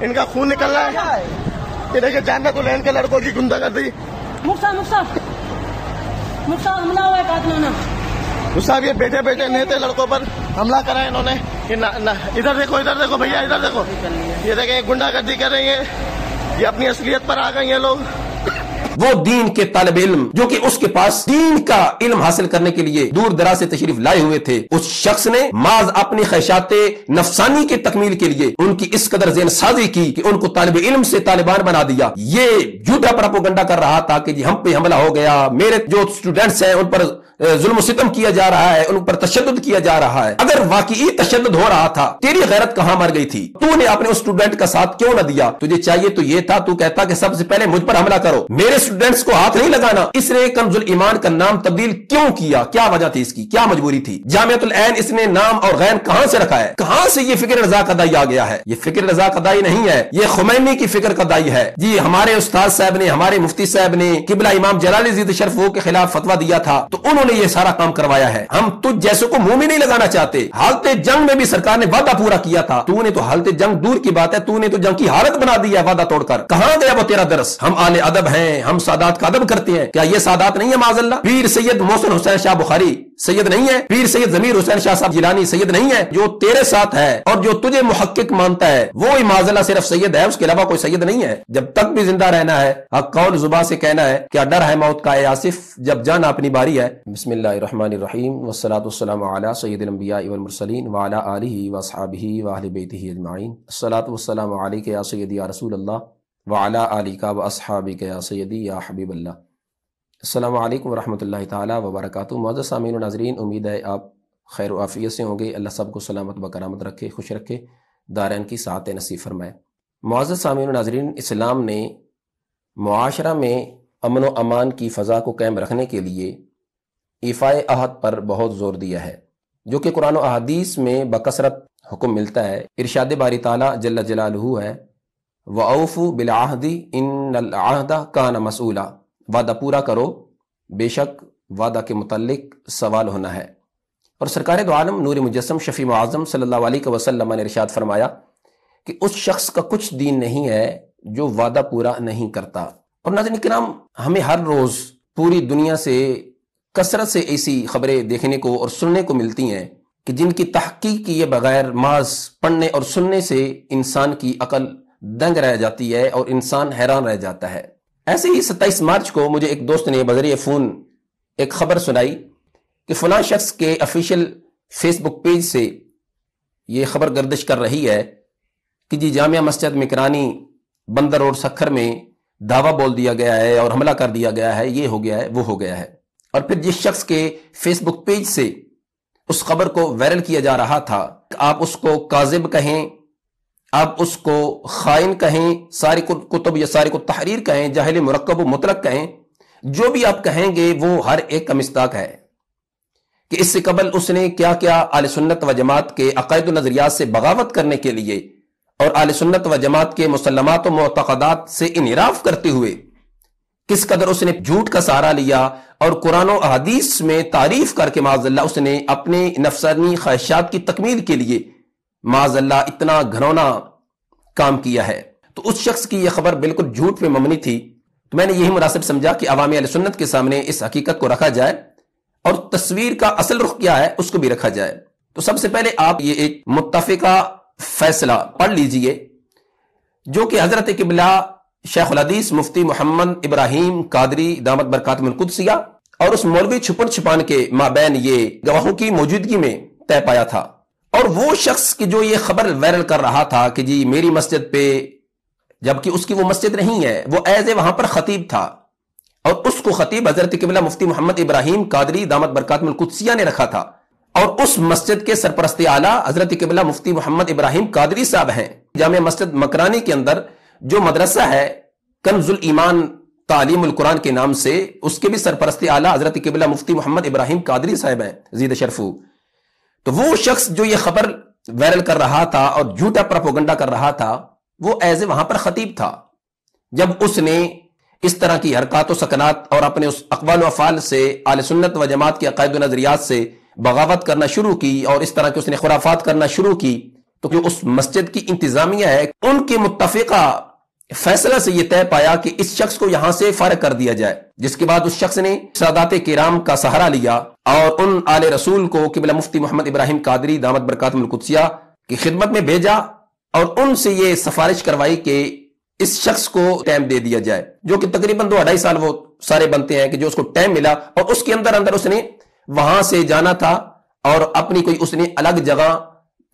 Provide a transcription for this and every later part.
ان کا خون نکل رہا ہے. یہ دیکھیں جنت العین کے لڑکوں کی گنداگردی. حملہ ہوا ہے قاتلانہ. صاحب یہ بیٹھے بیٹھے نیتے لڑکوں پر حملہ کرا ہے انہوں نے. ادھر دیکھو بھیا ادھر دیکھو. یہ دیکھیں گنڈا گردی کر رہی ہے. یہ اپنی اصلیت پر آ گئی ہیں لوگ. وہ دین کے طالب علم جو کہ اس کے پاس دین کا علم حاصل کرنے کے لیے دور دراز سے تشریف لائے ہوئے تھے، اس شخص نے محض اپنی خواہشات نفسانی کے تکمیل کے لیے ان کی اس قدر ذہن سازی کی کہ ان کو طالب علم سے طالبان بنا دیا. یہ جھوٹا پروپیگنڈا کر رہا تھا کہ جی ہم پہ حملہ ہو گیا، میرے جو اسٹوڈنٹس ہیں ان پر ظلم و ستم کیا جا رہا ہے، ان پر تشدد کیا جا رہا ہے. اگر واقعی تشدد ہو رہا تھا، تیری غیرت کہاں مر گئی تھی؟ تو نے اپنے اس اسٹوڈنٹ کا ساتھ کیوں نہ دیا؟ تجھے چاہیے تو یہ تھا، تو کہتا کہ سب سے پہلے مجھ پر حملہ کرو، میرے اسٹوڈنٹس کو ہاتھ نہیں لگانا. اس نے کنز الایمان کا نام تبدیل کیوں کیا؟ کیا وجہ تھی اس کی؟ کیا مجبوری تھی؟ جامعۃ العین اس نے نام اور غین کہاں سے رکھا ہے؟ کہاں سے یہ فکر رضا قدائی آ گیا ہے؟ یہ فکر رضا قدائی نہیں ہے، یہ خمینی کی فکر قدائی ہے. جی ہمارے استاد صاحب نے، ہمارے مفتی صاحب نے قبلہ امام جلالی زید شرف کے خلاف فتویٰ دیا تھا، تو انہوں نے یہ سارا کام کروایا ہے. ہم تجھ جیسے کو منہ میں نہیں لگانا چاہتے. حالت جنگ میں بھی سرکار نے وعدہ پورا کیا تھا، تو نے تو حالت جنگ دور کی بات ہے، تو نے تو جنگ کی حالت بنا دی ہے وعدہ توڑ کر. کہاں گیا وہ تیرا درس؟ ہم اہل ادب ہیں، ہم سادات کا ادب کرتے ہیں. کیا یہ سادات نہیں ہے معاذ اللہ؟ پیر سید محسن حسین شاہ بخاری سید نہیں ہے؟ پیر سید ضمیر حسین شاہ صاحب جیلانی سید نہیں ہے؟ جو تیرے ساتھ ہے اور جو تجھے محقق مانتا ہے وہی معاذ اللہ صرف سید ہے، اس کے علاوہ کوئی سید نہیں ہے. جب تک بھی زندہ رہنا ہے حق قول زبان سے کہنا ہے. کیا ڈر ہے موت کا اے آصف جب جانا اپنی باری ہے؟ بسم اللہ الرحمن الرحیم والصلاۃ والسلام علی سید الانبیاء والمرسلین وعلی آلہ واصحابہ واہل بیتہ اجمعین. الصلاۃ والسلام علیک یا سیدی یا رسول اللہ وعلی آلک واصحابک یا سیدی یا حبیب اللہ. السلام علیکم ورحمۃ اللہ تعالی وبرکاتہ. معزز سامعین و ناظرین، امید ہے آپ خیر و عافیت سے ہوں گے. اللہ سب کو سلامت بکرامت رکھے، خوش رکھے، دارین کی سعادت نصیب فرمائے. معزز سامعین و ناظرین، اسلام نے معاشرہ میں امن و امان کی فضا کو قائم رکھنے کے لیے ایفائے عہد پر بہت زور دیا ہے، جو کہ قرآن و احادیث میں بکثرت حکم ملتا ہے. ارشاد باری تعالیٰ جل جلالہ ہے وَأَوْفُوا بِالْعَهْدِ إِنَّ الْعَهْدَ كَانَ مَسْئُولًا. وعدہ پورا کرو، بے شک وعدہ کے متعلق سوال ہونا ہے. اور سرکار دو عالم نور مجسم شفیع معظم صلی اللہ علیہ وسلم نے ارشاد فرمایا کہ اس شخص کا کچھ دین نہیں ہے جو وعدہ پورا نہیں کرتا. اور ناظرین کرام، ہمیں ہر روز پوری دنیا سے کثرت سے ایسی خبریں دیکھنے کو اور سننے کو ملتی ہیں کہ جن کی تحقیق کیے بغیر محض پڑھنے اور سننے سے انسان کی عقل دنگ رہ جاتی ہے اور انسان حیران رہ جاتا ہے. ایسے ہی 27 مارچ کو مجھے ایک دوست نے بذریعہ فون ایک خبر سنائی کہ فلاں شخص کے آفیشیل فیس بک پیج سے یہ خبر گردش کر رہی ہے کہ جی جامعہ مسجد مکرانی بندر روڈ سکھر میں دعویٰ بول دیا گیا ہے اور حملہ کر دیا گیا ہے، یہ ہو گیا ہے، وہ ہو گیا ہے. اور پھر جس شخص کے فیس بک پیج سے اس خبر کو وائرل کیا جا رہا تھا، آپ اس کو کاذب کہیں، آپ اس کو خائن کہیں، ساری کتب یا ساری کو تحریر کہیں، جاہل مرکب و مطلق کہیں، جو بھی آپ کہیں گے وہ ہر ایک کا مصداق ہے کہ اس سے قبل اس نے کیا کیا اہل سنت و جماعت کے عقائد و نظریات سے بغاوت کرنے کے لیے اور اہل سنت و جماعت کے مسلمات و معتقدات سے انحراف کرتے ہوئے کس قدر اس نے جھوٹ کا سہارا لیا اور قرآن و احادیث میں تعریف کر کے معاذ اللہ اس نے اپنے نفسانی خواہشات کی تکمیل کے لیے معاذ اللہ اتنا گھنونا کام کیا ہے. تو اس شخص کی یہ خبر بالکل جھوٹ پہ مبنی تھی. تو میں نے یہی مناسب سمجھا کہ عوامی اہل سنت کے سامنے اس حقیقت کو رکھا جائے اور تصویر کا اصل رخ کیا ہے اس کو بھی رکھا جائے. تو سب سے پہلے آپ یہ ایک متفقہ فیصلہ پڑھ لیجئے جو کہ حضرت قبلہ شیخ الحدیث مفتی محمد ابراہیم قادری دامت برکاتہم القدسیہ اور اس مولوی چھپن چھپان کے مابین یہ گواہوں کی موجودگی میں طے پایا تھا. اور وہ شخص کی جو یہ خبر وائرل کر رہا تھا کہ جی میری مسجد پہ، جبکہ اس کی وہ مسجد نہیں ہے، وہ ایز اے وہاں پر خطیب تھا اور اس کو خطیب حضرت قبلہ مفتی محمد ابراہیم قادری دامت برکاتہم القدسیہ نے رکھا تھا. اور اس مسجد کے سرپرست اعلیٰ حضرت قبلہ مفتی محمد ابراہیم قادری صاحب ہیں. جامع مسجد مکرانی کے اندر جو مدرسہ ہے کنز الایمان تعلیم القرآن کے نام سے، اس کے بھی سرپرست اعلیٰ حضرت قبلہ مفتی محمد ابراہیم قادری صاحب ہیں زید شرفو. تو وہ شخص جو یہ خبر وائرل کر رہا تھا اور جھوٹا پروپیگنڈا کر رہا تھا وہ ایز اے وہاں پر خطیب تھا. جب اس نے اس طرح کی حرکات و سکنات اور اپنے اس اقوال و افعال سے اہل سنت و جماعت کے عقائد و نظریات سے بغاوت کرنا شروع کی اور اس طرح کی اس نے خرافات کرنا شروع کی تو جو اس مسجد کی انتظامیہ ہے ان کے متفقہ فیصلہ سے یہ طے پایا کہ اس شخص کو یہاں سے فارغ کر دیا جائے، جس کے بعد اس شخص نے سادات کرام کا سہارا لیا اور ان آل رسول کو قبلہ مفتی محمد ابراہیم قادری دامت برکاتہم القدسیہ کی خدمت میں بھیجا اور ان سے یہ سفارش کروائی کہ اس شخص کو ٹائم دے دیا جائے، جو کہ تقریباً 2-2.5 سال وہ سارے بنتے ہیں کہ جو اس کو ٹائم ملا، اور اس کے اندر اس نے وہاں سے جانا تھا اور اپنی کوئی اس نے الگ جگہ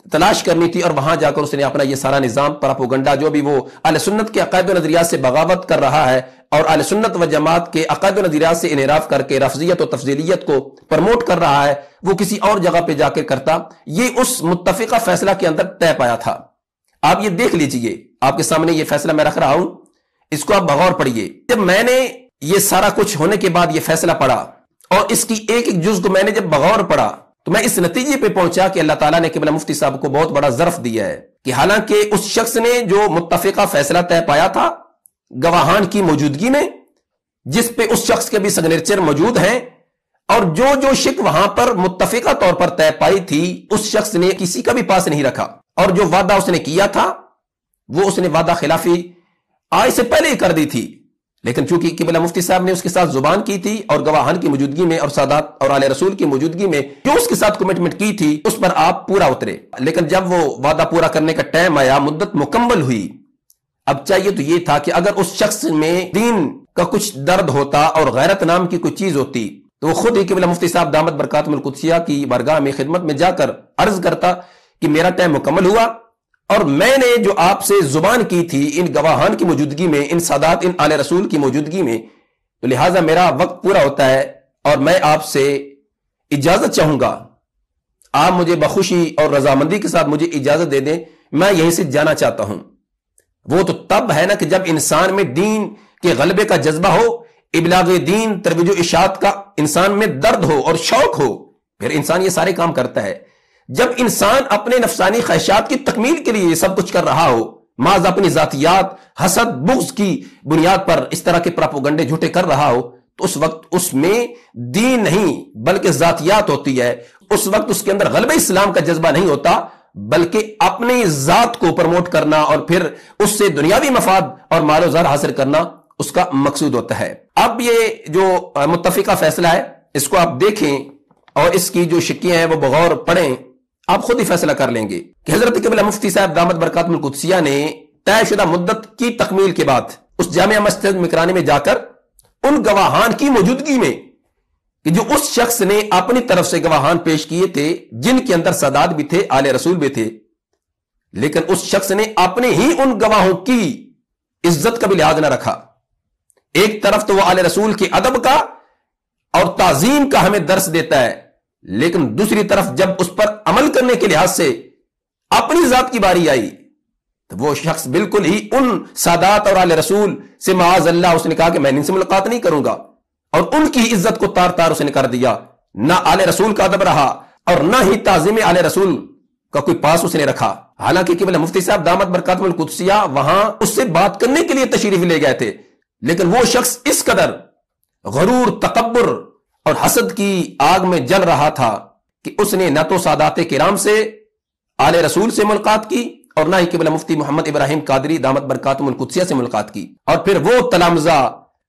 تلاش کرنی تھی، اور وہاں جا کر اس نے اپنا یہ سارا نظام پراپوگنڈا جو بھی وہ اہل سنت کے عقائد و نظریات سے بغاوت کر رہا ہے اور اہل سنت و جماعت کے عقائد و نظریات سے انحراف کر کے رفضیت و تفضیلیت کو پرموٹ کر رہا ہے، وہ کسی اور جگہ پہ جا کے کرتا، یہ اس متفقہ فیصلہ کے اندر طے پایا تھا۔ آپ یہ دیکھ لیجئے، آپ کے سامنے یہ فیصلہ میں رکھ رہا ہوں، اس کو آپ بغور پڑھیے۔ جب میں نے یہ سارا کچھ ہونے کے بعد یہ فیصلہ پڑھا اور اس کی ایک ایک جز کو میں نے جب بغور پڑھا تو میں اس نتیجے پہ پہنچا کہ اللہ تعالیٰ نے قبلہ مفتی صاحب کو بہت بڑا ظرف دیا ہے کہ حالانکہ اس شخص نے جو متفقہ فیصلہ طے پایا تھا گواہان کی موجودگی میں، جس پہ اس شخص کے بھی سگنیچر موجود ہیں، اور جو شک وہاں پر متفقہ طور پر طے پائی تھی اس شخص نے کسی کا بھی پاس نہیں رکھا، اور جو وعدہ اس نے کیا تھا وہ اس نے وعدہ خلافی آج سے پہلے ہی کر دی تھی، لیکن چونکہ قبلہ مفتی صاحب نے اس کے ساتھ زبان کی تھی اور گواہان کی موجودگی میں اور سادات اور آل رسول کی موجودگی میں جو اس کے ساتھ کمٹمنٹ کی تھی اس پر آپ پورا اترے، لیکن جب وہ وعدہ پورا کرنے کا ٹائم آیا، مدت مکمل ہوئی، اب چاہیے تو یہ تھا کہ اگر اس شخص میں دین کا کچھ درد ہوتا اور غیرت نام کی کوئی چیز ہوتی تو وہ خود ہی قبلہ مفتی صاحب دامت برکاتہم القدسیہ کی بارگاہ میں خدمت میں جا کر عرض کرتا کہ میرا ٹائم مکمل ہوا اور میں نے جو آپ سے زبان کی تھی ان گواہان کی موجودگی میں، ان سادات، ان آل رسول کی موجودگی میں، تو لہٰذا میرا وقت پورا ہوتا ہے اور میں آپ سے اجازت چاہوں گا، آپ مجھے بخوشی اور رضامندی کے ساتھ مجھے اجازت دے دیں، میں یہیں سے جانا چاہتا ہوں۔ وہ تو تب ہے نا کہ جب انسان میں دین کے غلبے کا جذبہ ہو، ابلاغ دین، ترویج و اشاعت کا انسان میں درد ہو اور شوق ہو، پھر انسان یہ سارے کام کرتا ہے۔ جب انسان اپنے نفسانی خواہشات کی تکمیل کے لیے یہ سب کچھ کر رہا ہو، محض اپنی ذاتیات، حسد، بغض کی بنیاد پر اس طرح کے پراپوگنڈے جھوٹے کر رہا ہو، تو اس وقت اس میں دین نہیں بلکہ ذاتیات ہوتی ہے، اس وقت اس کے اندر غلبہ اسلام کا جذبہ نہیں ہوتا بلکہ اپنی ذات کو پروموٹ کرنا اور پھر اس سے دنیاوی مفاد اور مال و زر حاصل کرنا اس کا مقصود ہوتا ہے۔ اب یہ جو متفقہ فیصلہ ہے اس کو آپ دیکھیں اور اس کی جو شکیاں ہیں وہ بغور پڑھیں، آپ خود ہی فیصلہ کر لیں گے کہ حضرت قبلہ مفتی صاحب دامت برکاتہم القدسیہ نے طے شدہ مدت کی تکمیل کے بعد اس جامعہ مسجد مکرانی میں جا کر ان گواہان کی موجودگی میں کہ جو اس شخص نے اپنی طرف سے گواہان پیش کیے تھے، جن کے اندر سادات بھی تھے، آل رسول بھی تھے، لیکن اس شخص نے اپنے ہی ان گواہوں کی عزت کا بھی لحاظ نہ رکھا۔ ایک طرف تو وہ آل رسول کے ادب کا اور تعظیم کا ہمیں درس دیتا ہے، لیکن دوسری طرف جب اس پر عمل کرنے کے لحاظ سے اپنی ذات کی باری آئی تو وہ شخص بالکل ہی ان سادات اور آل رسول سے معاذ اللہ اس نے کہا کہ میں ان سے ملاقات نہیں کروں گا، اور ان کی عزت کو تار تار اس نے کر دیا۔ نہ آل رسول کا ادب رہا اور نہ ہی تعظیم آل رسول کا کوئی پاس اس نے رکھا، حالانکہ قبلہ مفتی صاحب دامت برکاتہم القدسیہ وہاں اس سے بات کرنے کے لیے تشریف لے گئے تھے، لیکن وہ شخص اس قدر غرور، تکبر اور حسد کی آگ میں جل رہا تھا کہ اس نے نہ تو سادات کرام سے، آل رسول سے ملاقات کی اور نہ ہی قبلہ مفتی محمد ابراہیم قادری دامت برکاتہم القدسیہ سے ملاقات کی، اور پھر وہ تلامذہ،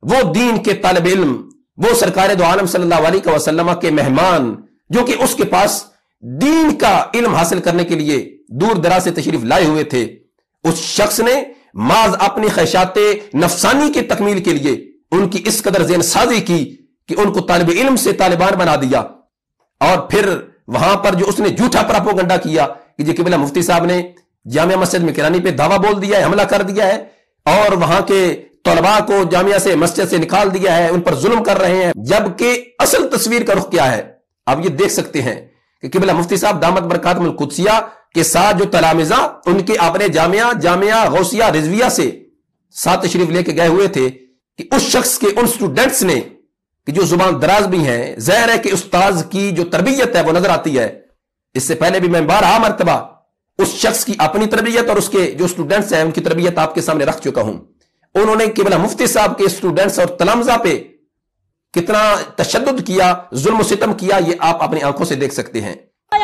وہ دین کے طالب علم، وہ سرکار دو عالم صلی اللہ علیہ وسلم کے مہمان جو کہ اس کے پاس دین کا علم حاصل کرنے کے لیے دور دراز سے تشریف لائے ہوئے تھے، اس شخص نے محض اپنی خواہشات نفسانی کی تکمیل کے لیے ان کی اس قدر ذہن سازی کی کہ ان کو طالب علم سے طالبان بنا دیا، اور پھر وہاں پر جو اس نے جھوٹا پراپوگنڈا کیا کہ جی قبلہ مفتی صاحب نے جامعہ مسجد مکرانی پہ دعویٰ بول دیا ہے، حملہ کر دیا ہے، اور وہاں کے طلباء کو جامعہ سے، مسجد سے نکال دیا ہے، ان پر ظلم کر رہے ہیں، جبکہ اصل تصویر کا رخ کیا ہے آپ یہ دیکھ سکتے ہیں کہ قبلہ مفتی صاحب دامت برکاتہم القدسیہ کے ساتھ جو تلامذہ ان کے اپنے جامعہ غوثیہ رضویہ سے ساتھ تشریف لے کے گئے ہوئے تھے کہ اس شخص کے ان سٹوڈنٹس نے کہ جو زبان دراز بھی ہیں، ظاہر ہے کہ استاذ کی جو تربیت ہے وہ نظر آتی ہے، اس سے پہلے بھی میں 12 مرتبہ اس شخص کی اپنی تربیت اور اس کے جو سٹوڈنٹس ہیں ان کی تربیت آپ کے سامنے رکھ چکا ہوں۔ انہوں نے قبلہ مفتی صاحب کے سٹوڈنٹس اور تلامذہ پہ کتنا تشدد کیا، ظلم و ستم کیا، یہ آپ اپنی آنکھوں سے دیکھ سکتے ہیں۔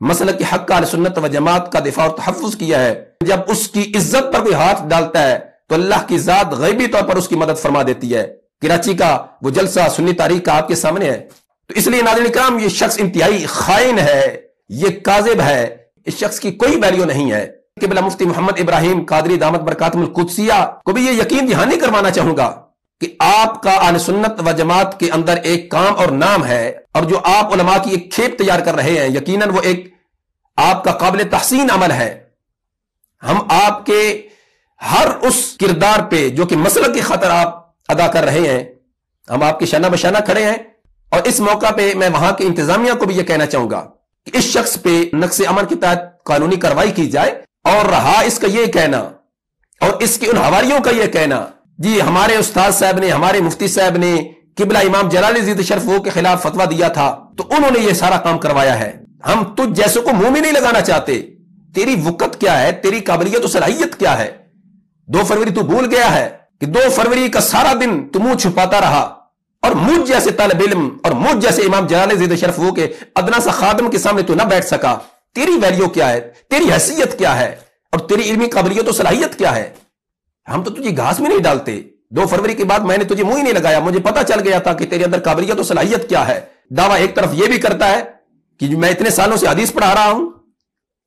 مسلک حق اہل سنت و جماعت کا دفاع اور تحفظ کیا ہے، جب اس کی عزت پر کوئی ہاتھ ڈالتا ہے تو اللہ کی ذات غیبی طور پر اس کی مدد فرما دیتی ہے۔ کراچی کا وہ جلسہ سنی تاریخ کا آپ کے سامنے ہے۔ تو اس لیے ناظرین کرام، یہ شخص انتہائی خائن ہے، یہ کاذب ہے، اس شخص کی کوئی ویلیو نہیں ہے۔ قبلہ مفتی محمد ابراہیم قادری دامت برکاتہم القدسیہ کو بھی یہ یقین دہانی کروانا چاہوں گا کہ آپ کا اہل سنت و جماعت کے اندر ایک کام اور نام ہے، اور جو آپ علماء کی ایک کھیپ تیار کر رہے ہیں، یقیناً وہ ایک آپ کا قابل تحسین عمل ہے۔ ہم آپ کے ہر اس کردار پہ جو کہ مسلک کی خاطر آپ ادا کر رہے ہیں، ہم آپ کے شانہ بشانہ کھڑے ہیں، اور اس موقع پہ میں وہاں کی انتظامیہ کو بھی یہ کہنا چاہوں گا کہ اس شخص پہ نقص عمل کے تحت قانونی کارروائی کی جائے۔ اور رہا اس کا یہ کہنا اور اس کے ان حواریوں کا یہ کہنا، جی ہمارے استاد صاحب نے، ہمارے مفتی صاحب نے قبلہ امام جلال زید شرف وہ کے خلاف فتویٰ دیا تھا تو انہوں نے یہ سارا کام کروایا ہے، ہم تجھ جیسے کو منہ میں نہیں لگانا چاہتے۔ تیری وقت کیا ہے، تیری قابلیت و صلاحیت کیا ہے؟ 2 فروری تو بھول گیا ہے کہ 2 فروری کا سارا دن تو منہ چھپاتا رہا، اور مجھ جیسے طالب علم اور مجھ جیسے امام جلال زید شرف وہ کے ادنا سا خادم کے سامنے تو نہ بیٹھ سکا۔ تیری ویلیو کیا ہے، تیری حیثیت کیا ہے، اور تیری علمی قابلیت و صلاحیت کیا ہے؟ ہم تو تجھے گھاس میں نہیں ڈالتے۔ 2 فروری کے بعد میں نے تجھے منہ ہی نہیں لگایا، مجھے پتا چل گیا تھا کہ تیرے اندر قابلیت و صلاحیت کیا ہے۔ دعویٰ ایک طرف یہ بھی کرتا ہے کہ میں اتنے سالوں سے حدیث پڑھا رہا ہوں،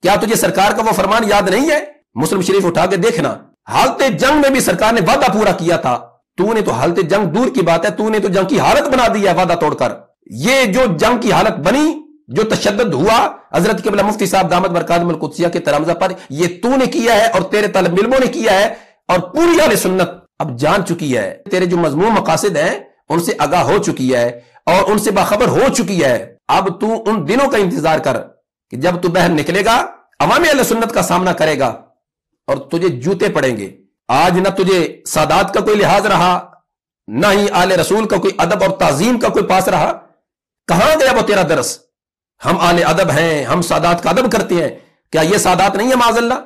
کیا تجھے سرکار کا وہ فرمان یاد نہیں ہے؟ مسلم شریف اٹھا کے دیکھنا، حالت جنگ میں بھی سرکار نے وعدہ پورا کیا تھا، تو نے تو حالت جنگ دور کی بات ہے، تو نے تو جنگ کی حالت بنا دی ہے وعدہ توڑ کر۔ یہ جو جنگ کی حالت بنی، جو تشدد ہوا حضرت قبلہ مفتی صاحب دامت برکاتہم القدسیہ کے تلامذہ پر، یہ تو نے کیا ہے اور تیرے طالب علموں نے کیا ہے، اور پوری اہل سنت اب جان چکی ہے، تیرے جو مذموم مقاصد ہیں ان سے آگاہ ہو چکی ہے اور ان سے باخبر ہو چکی ہے۔ اب تو ان دنوں کا انتظار کر کہ جب تو بہر نکلے گا، عوام اہل سنت کا سامنا کرے گا اور تجھے جوتے پڑیں گے۔ آج نہ تجھے سادات کا کوئی لحاظ رہا، نہ ہی آل رسول کا کوئی ادب اور تعظیم کا کوئی پاس رہا۔ کہاں گیا وہ تیرا درس؟ ہم آل ادب ہیں، ہم سادات کا ادب کرتے ہیں، کیا یہ سادات نہیں ہے معاذ اللہ؟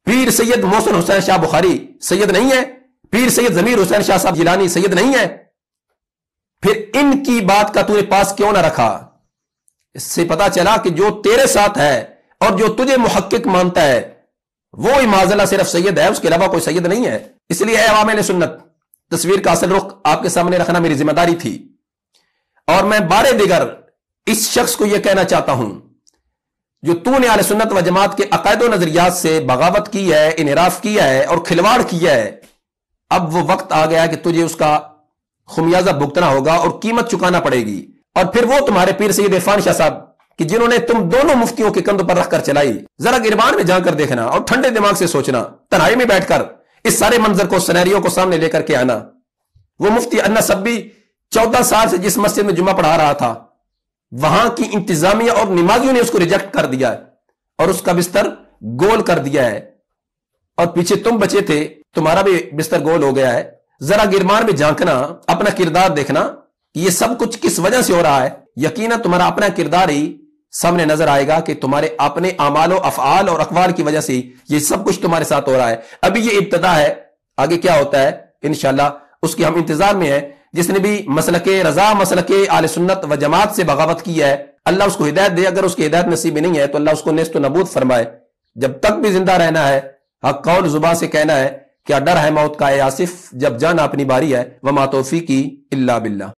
پیر سید محسن حسین شاہ بخاری سید نہیں ہے؟ پیر سید ضمیر حسین شاہ صاحب جیلانی سید نہیں ہے؟ پھر ان کی بات کا تو نے پاس کیوں نہ رکھا؟ اس سے پتا چلا کہ جو تیرے ساتھ ہے اور جو تجھے محقق مانتا ہے وہ معاذ اللہ صرف سید ہے، اس کے علاوہ کوئی سید نہیں ہے۔ اس لیے اے عوام اہل سنت، تصویر کا اصل رخ آپ کے سامنے رکھنا میری ذمہ داری تھی، اور میں بارے دیگر اس شخص کو یہ کہنا چاہتا ہوں جو تو نے اہل سنت و جماعت کے عقائد و نظریات سے بغاوت کی ہے، انحراف کیا ہے اور کھلواڑ کیا ہے، اب وہ وقت آ گیا کہ تجھے اس کا خمیازہ بھگتنا ہوگا اور قیمت چکانا پڑے گی۔ اور پھر وہ تمہارے پیر سید عرفان شاہ صاحب کہ جنہوں نے تم دونوں مفتیوں کے کندھوں پر رکھ کر چلائی، ذرا گربان میں جا کر دیکھنا اور ٹھنڈے دماغ سے سوچنا، تنہائی میں بیٹھ کر اس سارے منظر کو، سینیریو کو سامنے لے کر کے آنا۔ وہ مفتی انا سبی 14 سال سے جس مسجد میں جمعہ پڑھا رہا تھا، وہاں کی انتظامیہ اور نمازیوں نے اس کو ریجیکٹ کر دیا ہے اور اس کا بستر گول کر دیا ہے، اور پیچھے تم بچے تھے، تمہارا بھی بستر گول ہو گیا ہے۔ ذرا گرمان میں جھانکنا، اپنا کردار دیکھنا کہ یہ سب کچھ کس وجہ سے ہو رہا ہے۔ یقیناً تمہارا اپنا کردار ہی سامنے نظر آئے گا کہ تمہارے اپنے اعمال و افعال اور اقوال کی وجہ سے یہ سب کچھ تمہارے ساتھ ہو رہا ہے۔ ابھی یہ ابتدا ہے، آگے کیا ہوتا ہے انشاءاللہ اس کی ہم انتظار میں ہیں۔ جس نے بھی مسلک رضا، مسلک اہل سنت و جماعت سے بغاوت کی ہے، اللہ اس کو ہدایت دے، اگر اس کی ہدایت نصیب نہیں ہے تو اللہ اس کو نیست و نابود فرمائے۔ جب تک بھی زندہ رہنا ہے، حق قول زبان سے کہنا ہے، کیا ڈر ہے موت کا اے آصف، جب جانا اپنی باری ہے، وما توفیقی الا باللہ۔